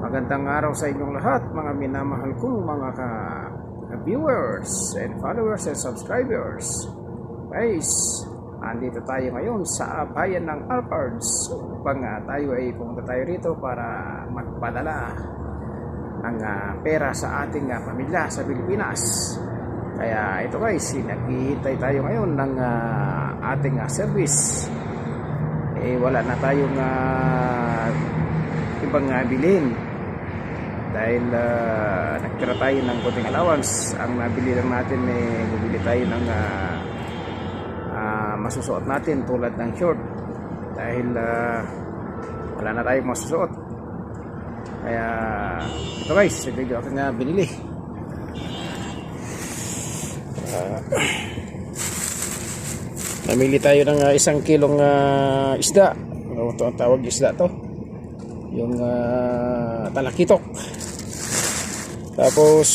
Magandang araw sa inyong lahat, mga minamahal kong mga viewers and followers and subscribers. Guys, andito tayo ngayon sa bayan ng Alpards upang tayo ay pumunta tayo rito para magpadala ng pera sa ating pamilya sa Pilipinas. Kaya ito guys, naghihintay tayo ngayon ng ating service. Wala na tayong ibang bilhin dahil nagtira tayo ng konting allowance. Ang nabili lang natin bumili tayo ng masusuot natin tulad ng short dahil wala na tayong masusuot. Kaya ito guys, ito yung aking binili. Namili tayo ng 1 kilong isda. Ito ang tawag isda to, yung talakitok. Tapos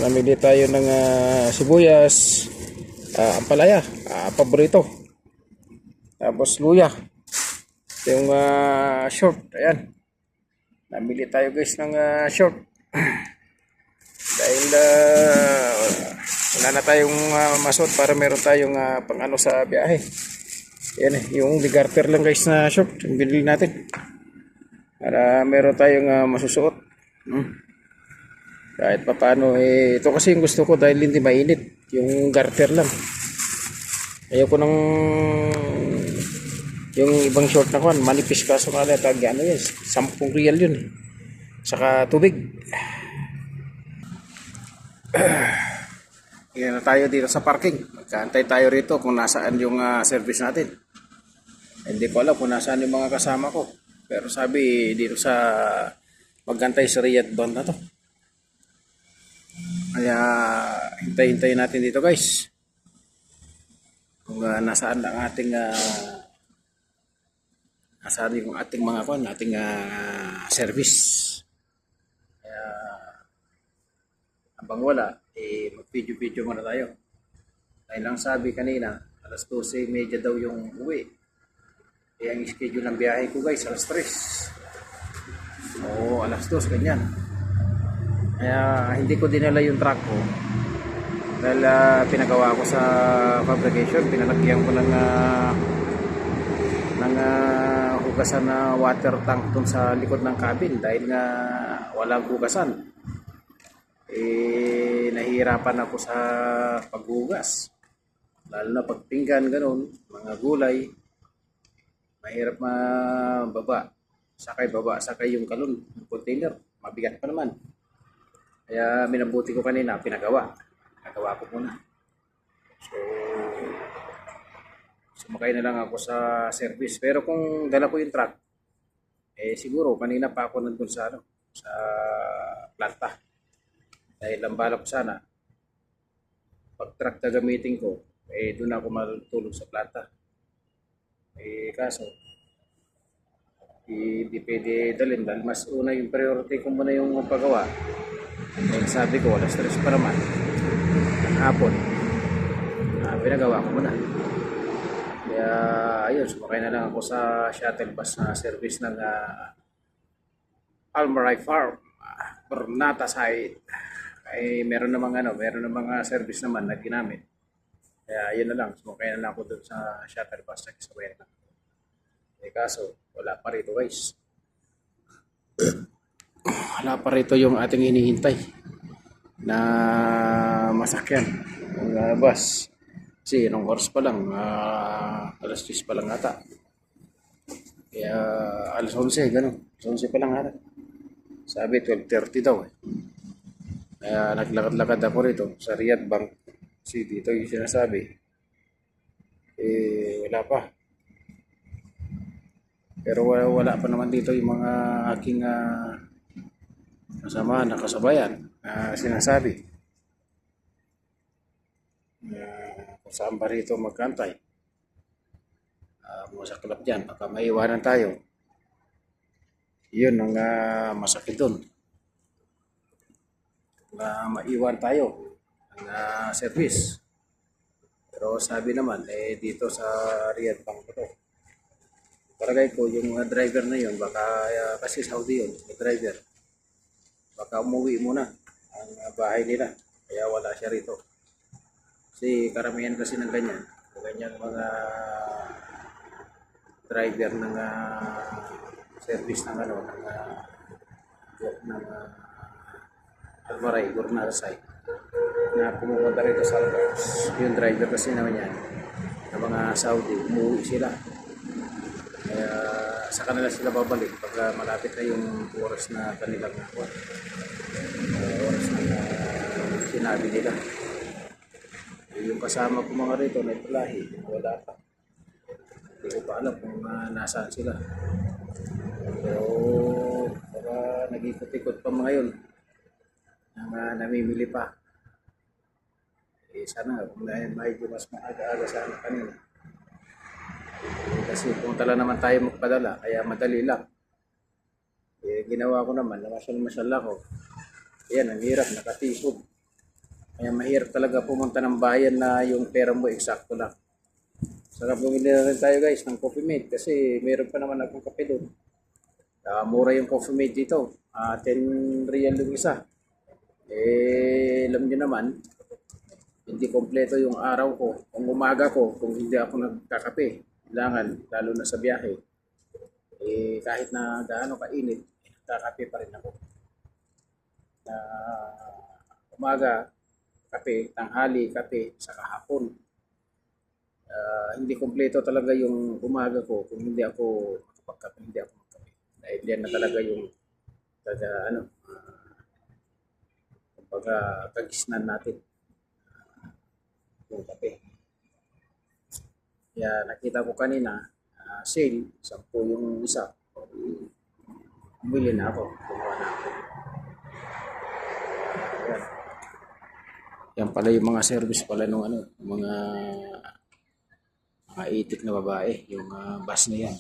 namili tayo ng sibuyas, ampalaya, paborito. Tapos luya, yung short. Ayan, namili tayo guys ng short dahil wala na tayong masuot para meron tayong pang sa biyahe. Yan yung ligarter lang guys na short yung binili natin para meron tayong masusuot. Kahit pa paano ito kasi yung gusto ko dahil hindi mainit, yung garter lang. Ayoko nang yung ibang short na kuan manipis, kaso kala tag ano yun, 10 real yun saka tubig. Yan na tayo dito sa parking. Magkaantay tayo rito kung nasaan yung service natin. Hindi ko alam kung nasaan yung mga kasama ko, pero sabi dito sa magantay sa Riyadh band na to. Kaya hintay-hintayin natin dito guys kung nasaan ang ating nasaan yung ating mga kuan, ating service. Kaya habang wala, mag-video muna tayo. Dahil lang sabi kanina, alas 12:30 daw yung uwi. Kaya ang schedule ng biyahe ko guys, alas 3. O alas 2, ganyan. Kaya hindi ko dinala yung truck ko. Dahil pinagawa ko sa fabrication, pinalagyan ko ng hugasan na water tank dun sa likod ng cabin. Dahil nga walang hugasan, nahihirapan ako sa paghugas, lalo na pagpinggan, ganun, mga gulay, mahirap mababa, sakay yung kalon, yung container, mabigat pa naman. Kaya minabuti ko kanina, pinagawa ko muna. So sumakay na lang ako sa service. Pero kung dala ko yung truck, siguro kanina pa ako nandun sa sa planta. Dahil ang balak ko sana, pag truck na gamitin ko, doon ako matulog sa planta. Kaso, hindi pwede dalhin dahil mas una yung priority ko muna yung paggawa. Sabi ko, alas 3 pa naman, ng hapon, pinagawa ko muna. Kaya, ayun, sumakay na lang ako sa shuttle bus na service ng Almaray Farm, Bernata side. Meron namang service naman na ginamit. Kaya yun na lang, sumakay na lang ako doon sa shuttle bus na kisabay na. Kaso wala pa rito guys. Wala pa rito yung ating hinihintay na masakyan ng bus. Kasi anong oras pa lang, alas 10 pa lang ata. Kaya alas 11, gano'n. Alas 11 pa lang ata. Sabi 12:30 daw Kaya naglakad-lakad ako rito sa Riyadh Bank. Kasi dito yung sinasabi, wala pa. Pero wala pa naman dito yung mga aking kasama na kasabayan na sinasabi kung saan ba rito magkantay. Mga sa club dyan, baka maiwanan tayo. Yun ang masakit doon. Maiwan tayo ng service. Pero sabi naman dito sa Riyadh Bank ito, palagay ko yung driver na yun, baka kasi Saudi yun, yung driver, baka umuwi muna ang bahay nila. Kaya wala siya rito. Kasi karamihan kasi ng ganyan mga driver ng service ng Almaray, Gurnal site na pumupunta rito sa Algarves. Yung driver kasi naman yan ng mga Saudi, umuwi sila. Kaya sa kanila sila babalik pag malapit na yung oras na kanilang oras na sinabi nila. Yung kasama ko mga rito na itulahi, wala pa. Hindi ko pa alam kung nasaan sila. Pero baka nag-ikot-ikot pa mga yun. Namimili pa. Sana kung medyo mas maaga-aga sana kanina. Kasi punta lang naman tayo magpadala, kaya madali lang. Ginawa ko naman, namasyal-masyal ako. Ayan, ang hirap, nakatisod. Kaya mahirap talaga pumunta ng bayan na yung pera mo eksakto lang. Sarap bumili na rin tayo guys ng Coffee Mate kasi meron pa naman akong kape doon. Mura yung Coffee Mate dito. 10 real yung isa. Alam nyo naman, hindi kompleto yung araw ko, kung umaga ko, kung hindi ako nagkakape. Kailangan, lalo na sa biyahe. Kahit na gaano kainit, nagkakape pa rin ako. Umaga, kape, tanghali, kape, saka hapon. Hindi kompleto talaga yung umaga ko kung hindi ako makapagkape, hindi ako magkape. Dahil yan na talaga yung kagisnan natin yung kape. Kaya nakita ko kanina, sale, 10 yung isa. Bumili na ako, kumuha na ako. Yan pala yung mga service pala nung mga itik na babae, yung bus na yan.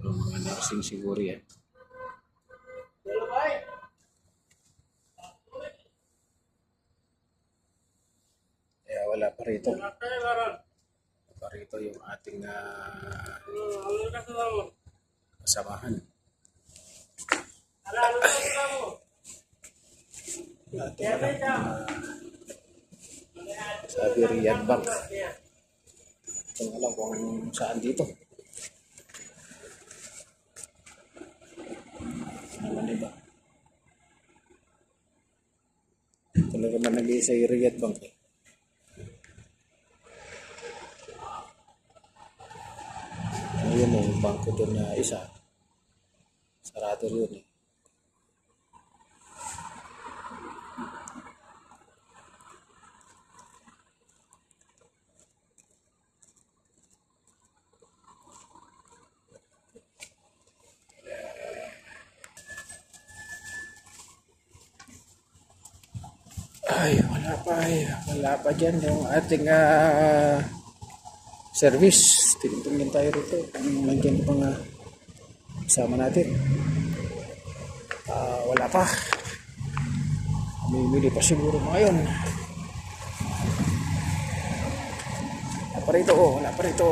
Yung mga nursing siguro yan. Kaya wala pa rito. Wala pa rito yung ating kasamahan. Sabi Riyadh Bank. Kung alam kung saan dito. Naman diba? Talaga man nag-iisa yung Riyadh Bank eh. Ayun yung bangko doon na isa. Sarado yun eh. Ay, wala pa dyan yung ating service. Tingin tayo rito kung nandiyan pa nga kasama natin. Wala pa. Mamimili pa siguro ngayon. Wala pa rito, wala pa rito.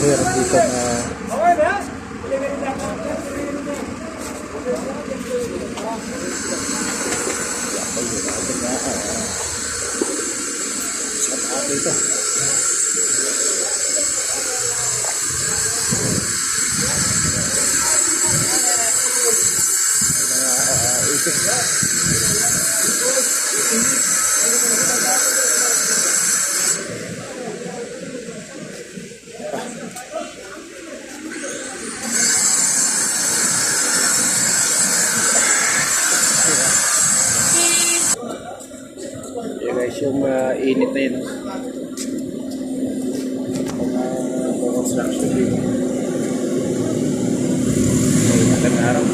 Mahirap dito na sa dito. Yan guys, yung init na yun. Construction din. Ay, magandang araw.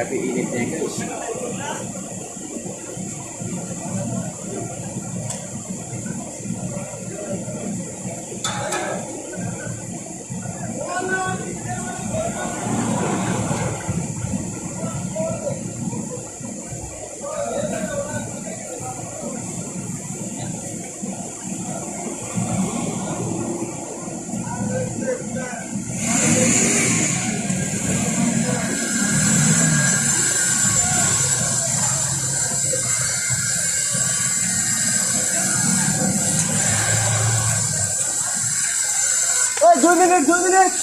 Grabe init niya guys. Oh, Jubilee, Jubilee!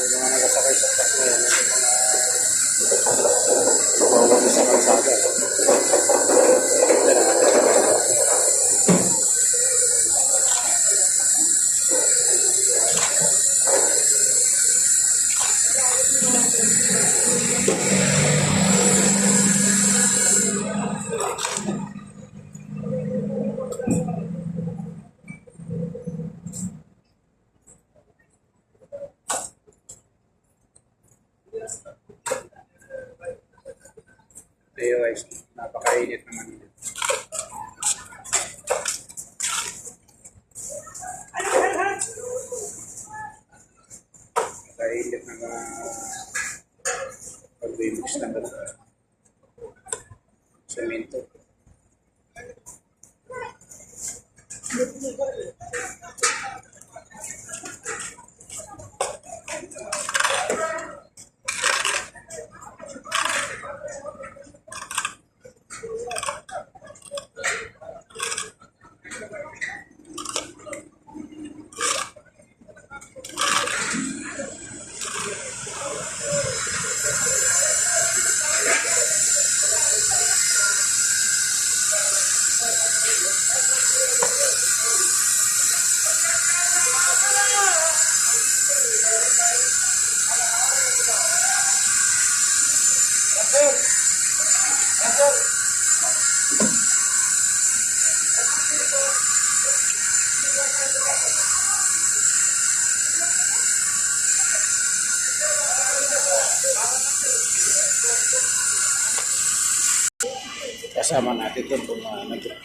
Mga nagasakay sa truck na yan, mga sa kalsada. Yan ang Ayo guys, napakainit naman dito. Napakainit na pag-mix ng semento. Kasama natin doon kung nandun.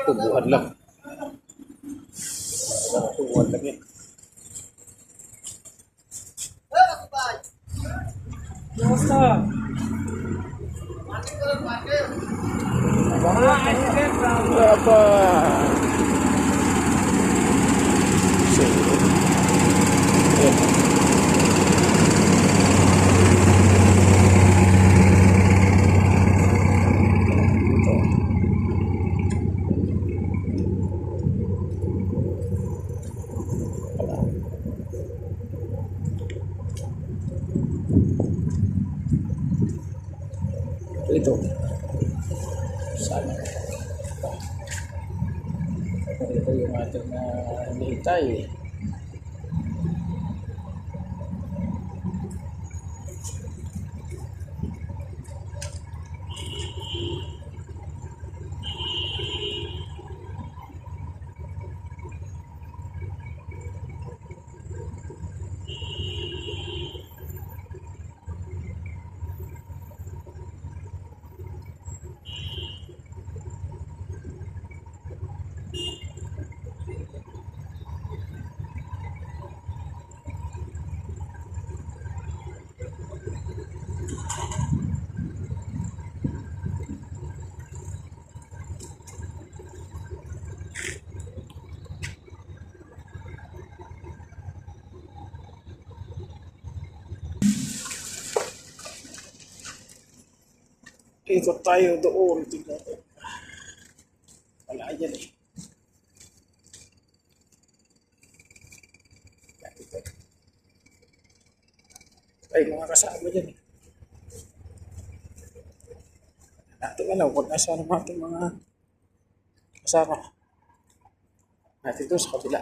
Tubuhan lang. Tubuhan lang yan. Kumusta? Apa? Ito. Sana. Ito yung ating hinihintay. Ikot tayo doon. Tingnan ko. Wala yan eh. Ay, mga kasama dyan eh. Natin alam kung nasa naman ating mga kasama. Natin doon sa kabila.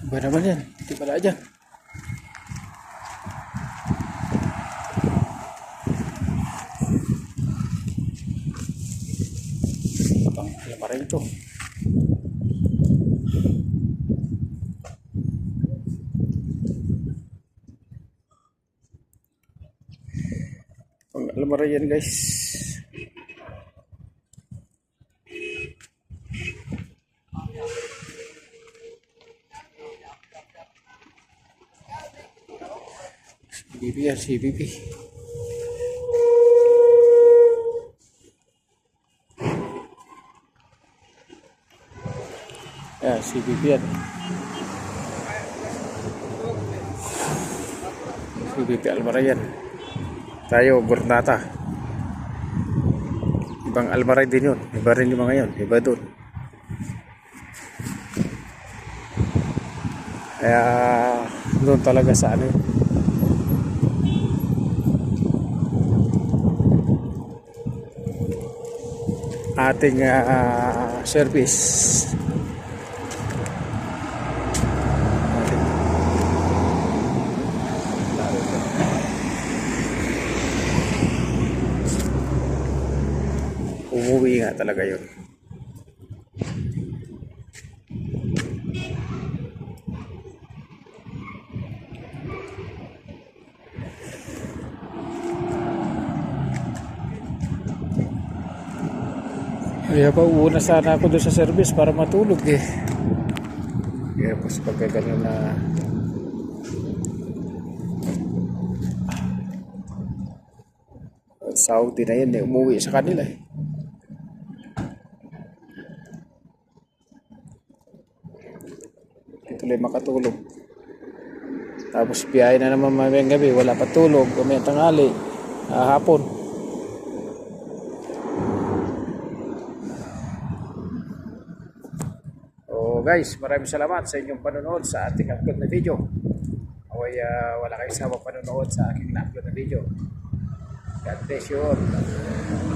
Ba naman yan? Hindi pala dyan. Ang lama rin ito. Ang lama rin yan guys. CBP yan, CBP. Yan, CBP yan. CBP Almaray yan. Tayo, Burnata. Ibang Almaray din yun. Iba rin yung mga yun. Iba doon. Kaya doon talaga sa ano yun. ating service. Umuwi nga talaga yun. Kaya pa uuna sana ako doon sa service para matulog eh. Kaya pas pagka gano'n na Saudi na yun eh, umuwi sa kanila eh. Tuloy makatulog. Tapos biyahe na naman mamayang gabi, wala pa tulog, mamayang tanghali, hapon. So guys, maraming salamat sa inyong panonood sa ating upload na video. Away wala kayong sabang panonood sa aking na-upload na video. God bless you all.